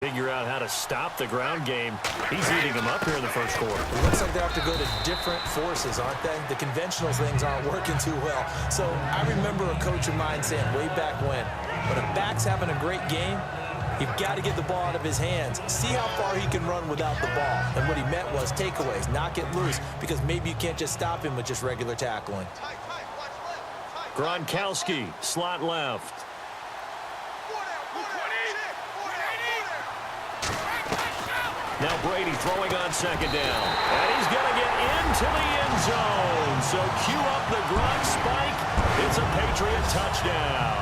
Figure out how to stop the ground game. He's eating them up here in the first quarter. It looks like they have to go to different forces, aren't they? The conventional things aren't working too well. So I remember a coach of mine saying way back when a back's having a great game, you've got to get the ball out of his hands. See how far he can run without the ball. And what he meant was takeaways, knock it loose, because maybe you can't just stop him with just regular tackling. Gronkowski, slot left. Now Brady throwing on second down. And he's going to get into the end zone. So cue up the Gronk spike. It's a Patriot touchdown.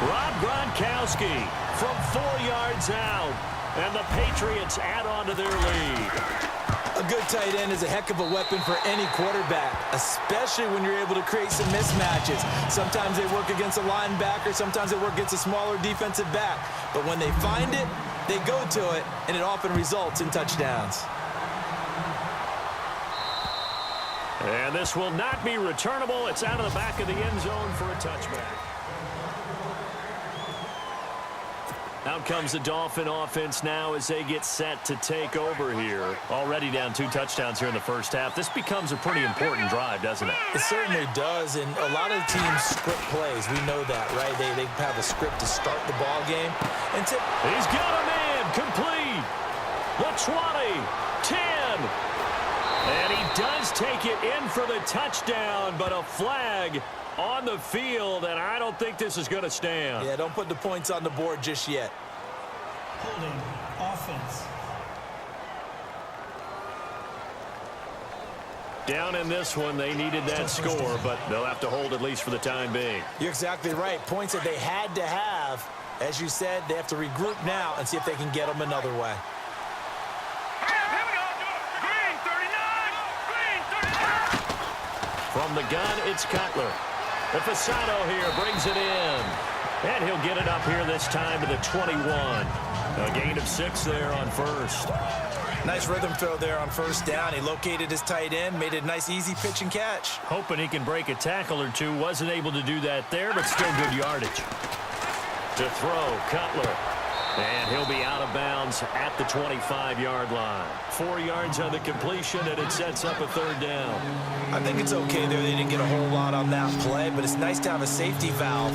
Rob Gronkowski from 4 yards out. And the Patriots add on to their lead. A good tight end is a heck of a weapon for any quarterback, especially when you're able to create some mismatches. Sometimes they work against a linebacker. Sometimes they work against a smaller defensive back. But when they find it, they go to it, and it often results in touchdowns. And this will not be returnable. It's out of the back of the end zone for a touchback. Out comes the Dolphin offense now as they get set to take over here. Already down 2 touchdowns here in the first half. This becomes a pretty important drive, doesn't it? It certainly does, and a lot of teams script plays. We know that, right? They have a script to start the ball game. And he's got a man complete. The 20, 10. And he does take it in for the touchdown, but a flag on the field, and I don't think this is going to stand. Yeah, don't put the points on the board just yet. Holding offense. Down in this one, they needed that score, but they'll have to hold at least for the time being. You're exactly right. Points that they had to have. As you said, they have to regroup now and see if they can get them another way. From the gun, it's Cutler. The Fasano here brings it in. And he'll get it up here this time to the 21. A gain of 6 there on first. Nice rhythm throw there on first down. He located his tight end, made it a nice easy pitch and catch. Hoping he can break a tackle or two. Wasn't able to do that there, but still good yardage. To throw, Cutler. And he'll be out of bounds at the 25-yard line. 4 yards on the completion, and it sets up a third down. I think it's okay there. They didn't get a whole lot on that play, but it's nice to have a safety valve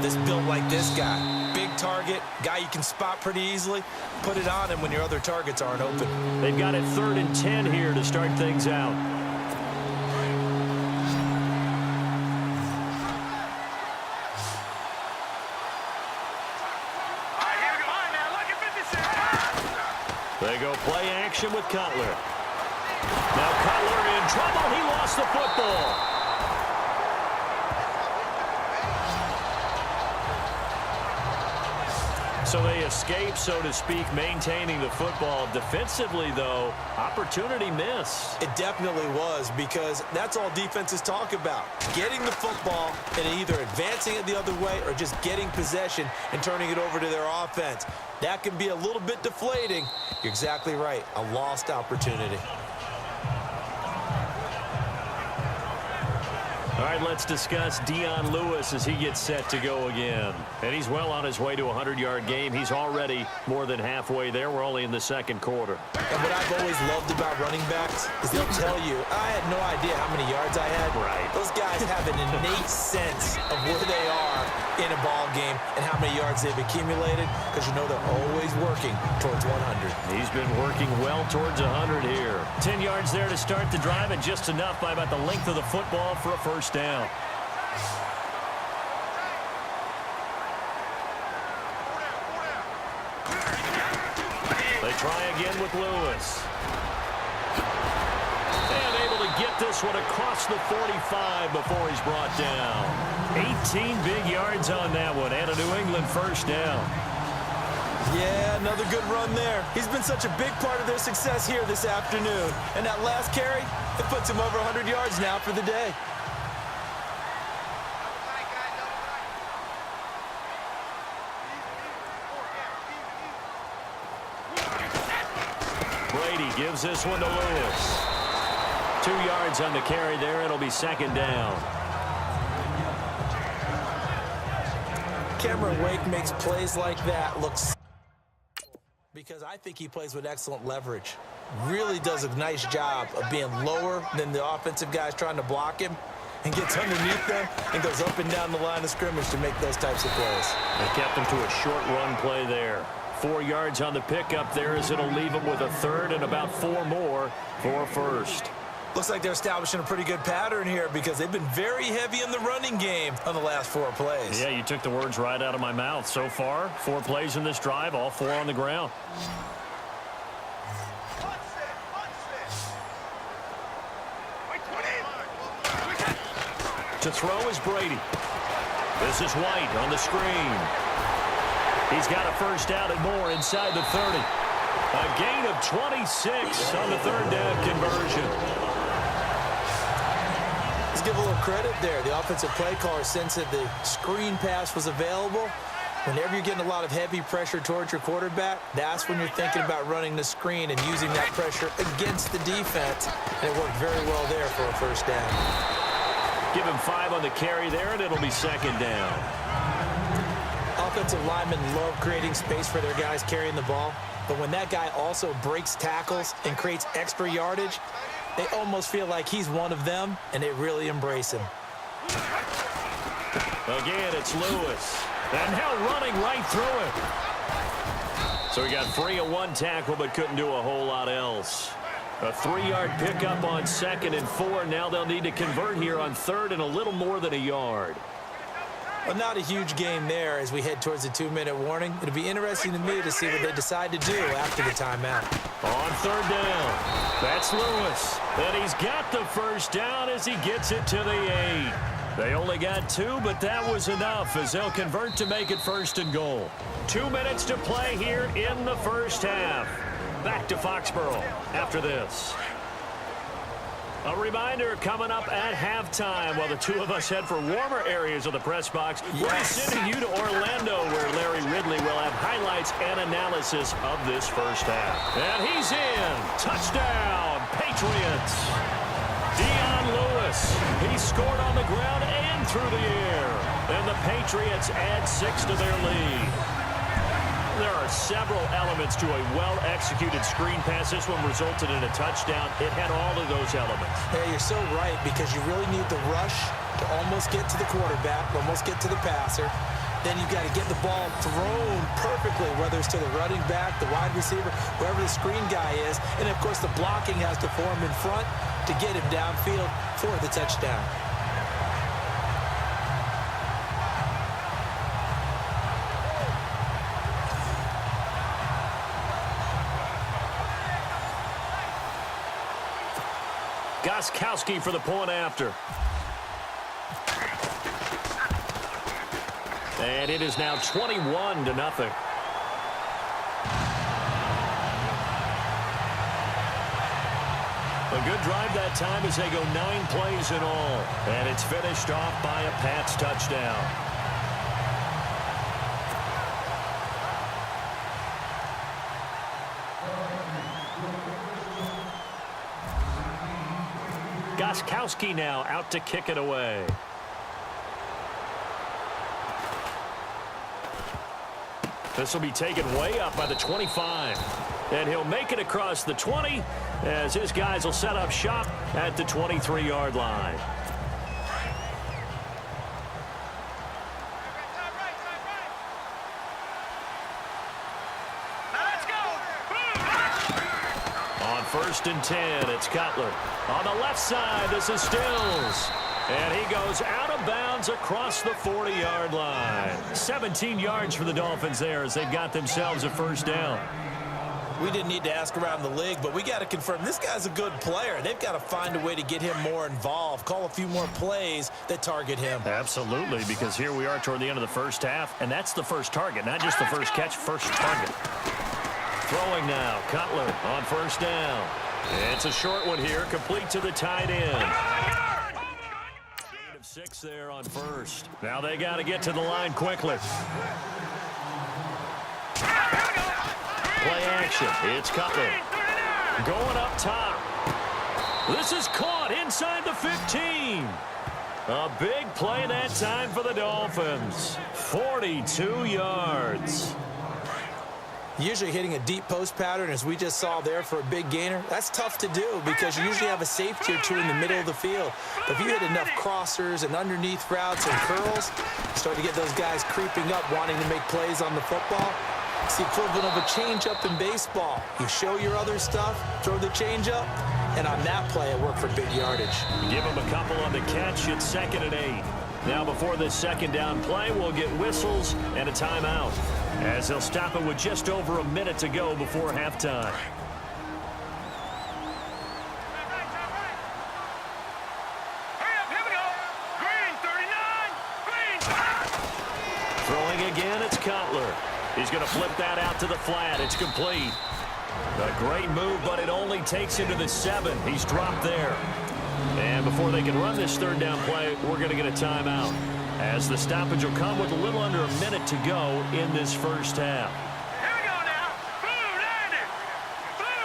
that's built like this guy. Big target, guy you can spot pretty easily. Put it on him when your other targets aren't open. They've got it 3rd and 10 here to start things out. They go play action with Cutler. Now Cutler in trouble. He lost the football. So they escape, so to speak, maintaining the football. Defensively, though, opportunity missed. It definitely was, because that's all defenses talk about. Getting the football and either advancing it the other way or just getting possession and turning it over to their offense. That can be a little bit deflating. You're exactly right. A lost opportunity. All right, let's discuss Dion Lewis as he gets set to go again. And he's well on his way to a 100-yard game. He's already more than halfway there. We're only in the second quarter. And what I've always loved about running backs is they'll tell you, I had no idea how many yards I had. Right. Those guys have an innate sense of where they are in a ball game and how many yards they've accumulated, because you know they're always working towards 100. He's been working well towards 100 here. 10 yards there to start the drive, and just enough by about the length of the football for a first down. They try again with Lewis. And able to get this one across the 45 before he's brought down. 18 big yards on that one, and a New England first down. Yeah, another good run there. He's been such a big part of their success here this afternoon. And that last carry, it puts him over 100 yards now for the day. Brady gives this one to Lewis. 2 yards on the carry there. It'll be second down. Cameron Wake makes plays like that look Because I think he plays with excellent leverage. Really does a nice job of being lower than the offensive guys trying to block him, and gets underneath them and goes up and down the line of scrimmage to make those types of plays. They kept him to a short run play there. 4 yards on the pickup there, as it'll leave him with a third and about 4 more for a first. Looks like they're establishing a pretty good pattern here because they've been very heavy in the running game on the last 4 plays. Yeah, you took the words right out of my mouth. So far, 4 plays in this drive, all 4 on the ground. To throw is Brady. This is White on the screen. He's got a first down and more inside the 30. A gain of 26 on the third down conversion. Let's give a little credit there. The offensive play caller sensed that the screen pass was available. Whenever you're getting a lot of heavy pressure towards your quarterback, that's when you're thinking about running the screen and using that pressure against the defense. And it worked very well there for a first down. Give him 5 on the carry there, and it'll be second down. Offensive linemen love creating space for their guys carrying the ball, but when that guy also breaks tackles and creates extra yardage, they almost feel like he's one of them, and they really embrace him. Again, it's Lewis. And now running right through it. So he got free of 1 tackle, but couldn't do a whole lot else. A 3-yard pickup on second and 4. Now they'll need to convert here on third and a little more than a yard. Well, not a huge game there as we head towards the 2-minute warning. It'll be interesting to me to see what they decide to do after the timeout. On third down, that's Lewis. And he's got the first down as he gets it to the 8. They only got 2, but that was enough as they'll convert to make it first and goal. 2 minutes to play here in the first half. Back to Foxborough after this. A reminder coming up at halftime while the two of us head for warmer areas of the press box. We're sending you to Orlando where Larry Ridley will have highlights and analysis of this first half. And he's in. Touchdown, Patriots. Dion Lewis. He scored on the ground and through the air. And the Patriots add 6 to their lead. There are several elements to a well-executed screen pass. This one resulted in a touchdown. It had all of those elements. Yeah, you're so right because you really need the rush to almost get to the quarterback, almost get to the passer. Then you've got to get the ball thrown perfectly, whether it's to the running back, the wide receiver, wherever the screen guy is. And, of course, the blocking has to form in front to get him downfield for the touchdown. Gostkowski for the point after. And it is now 21-0. A good drive that time as they go 9 plays in all. And it's finished off by a Pats touchdown. Gostkowski now out to kick it away. This will be taken way up by the 25. And he'll make it across the 20 as his guys will set up shop at the 23-yard line. First and 10, it's Cutler. On the left side, this is Stills. And he goes out of bounds across the 40-yard line. 17 yards for the Dolphins there as they've got themselves a first down. We didn't need to ask around the league, but we got to confirm this guy's a good player. They've got to find a way to get him more involved, call a few more plays that target him. Absolutely, because here we are toward the end of the first half, and that's the first target, not just the first catch, first target. Throwing now, Cutler on first down. It's a short one here, complete to the tight end. Gain of 6 there on first. Now they got to get to the line quickly. Play action, it's Cutler. Going up top. This is caught inside the 15. A big play that time for the Dolphins. 42 yards. Usually hitting a deep post pattern, as we just saw there for a big gainer, that's tough to do because you usually have a safety or two in the middle of the field. But if you hit enough crossers and underneath routes and curls, you start to get those guys creeping up, wanting to make plays on the football. It's the equivalent of a changeup in baseball. You show your other stuff, throw the changeup, and on that play, it worked for big yardage. Give him a couple on the catch. It's 2nd and 8. Now before this 2nd down play, we'll get whistles and a timeout, as they'll stop it with just over a minute to go before halftime. Throwing again, it's Cutler. He's going to flip that out to the flat. It's complete. A great move, but it only takes him to the 7. He's dropped there. And before they can run this 3rd down play, we're going to get a timeout, as the stoppage will come with a little under a minute to go in this first half. Here we go now. Blue 90. Blue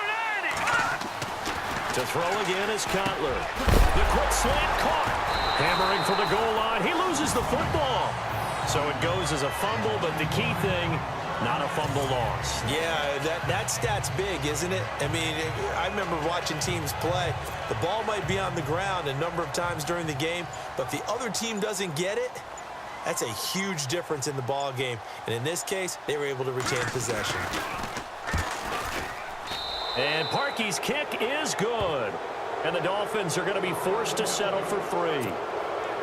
90. To throw again is Cutler. The quick slant caught. Hammering for the goal line. He loses the football. So it goes as a fumble, but the key thing, not a fumble loss. Yeah, that stat's big, isn't it? I mean, I remember watching teams play. The ball might be on the ground a number of times during the game, but if the other team doesn't get it, that's a huge difference in the ball game. And in this case, they were able to retain possession. And Parkey's kick is good. And the Dolphins are going to be forced to settle for 3.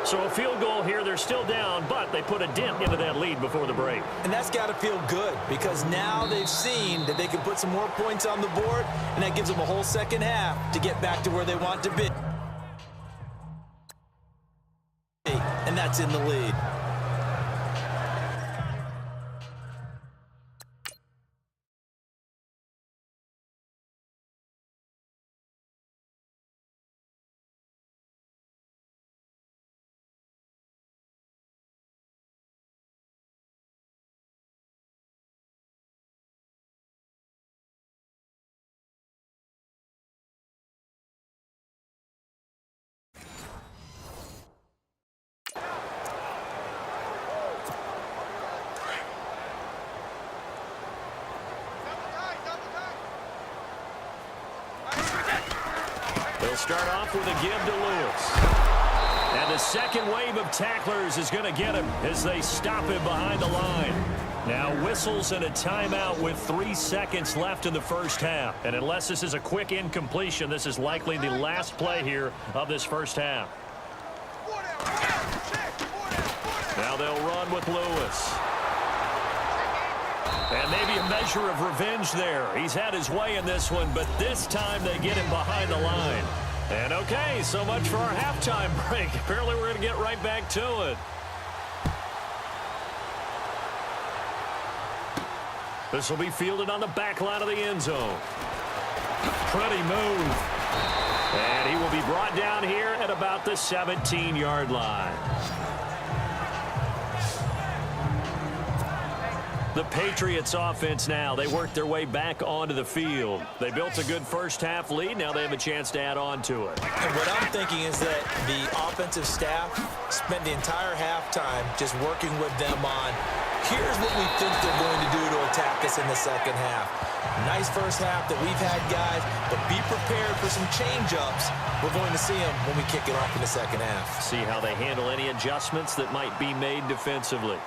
So a field goal here, they're still down, but they put a dent into that lead before the break. And that's got to feel good, because now they've seen that they can put some more points on the board, and that gives them a whole second half to get back to where they want to be. And that's in the lead. They'll start off with a give to Lewis. And the second wave of tacklers is going to get him as they stop him behind the line. Now whistles and a timeout with 3 seconds left in the first half. And unless this is a quick incompletion, this is likely the last play here of this first half. Now they'll run with Lewis. And maybe a measure of revenge there. He's had his way in this one, but this time they get him behind the line. And okay, so much for our halftime break. Apparently we're going to get right back to it. This will be fielded on the back line of the end zone. Pretty move. And he will be brought down here at about the 17-yard line. The Patriots offense now, they work their way back onto the field. They built a good first half lead. Now they have a chance to add on to it. And what I'm thinking is that the offensive staff spent the entire halftime just working with them on, here's what we think they're going to do to attack us in the second half. Nice first half that we've had, guys, but be prepared for some change-ups. We're going to see them when we kick it off in the second half. See how they handle any adjustments that might be made defensively.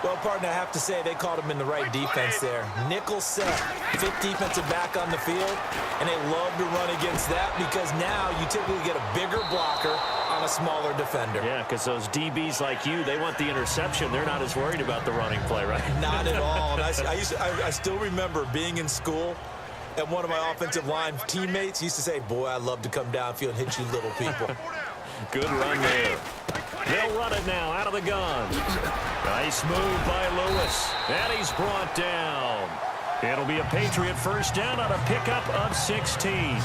Well, partner, I have to say they called him in the right defense there. Nickel set, 5th defensive back on the field, and they love to run against that because now you typically get a bigger blocker on a smaller defender. Yeah, because those DBs like you, they want the interception. They're not as worried about the running play, right? Not at all. And I still remember being in school, and one of my offensive line teammates used to say, boy, I'd love to come downfield and hit you little people. Good run there. They'll run it now out of the gun. Nice move by Lewis. And he's brought down. It'll be a Patriot first down on a pickup of 16.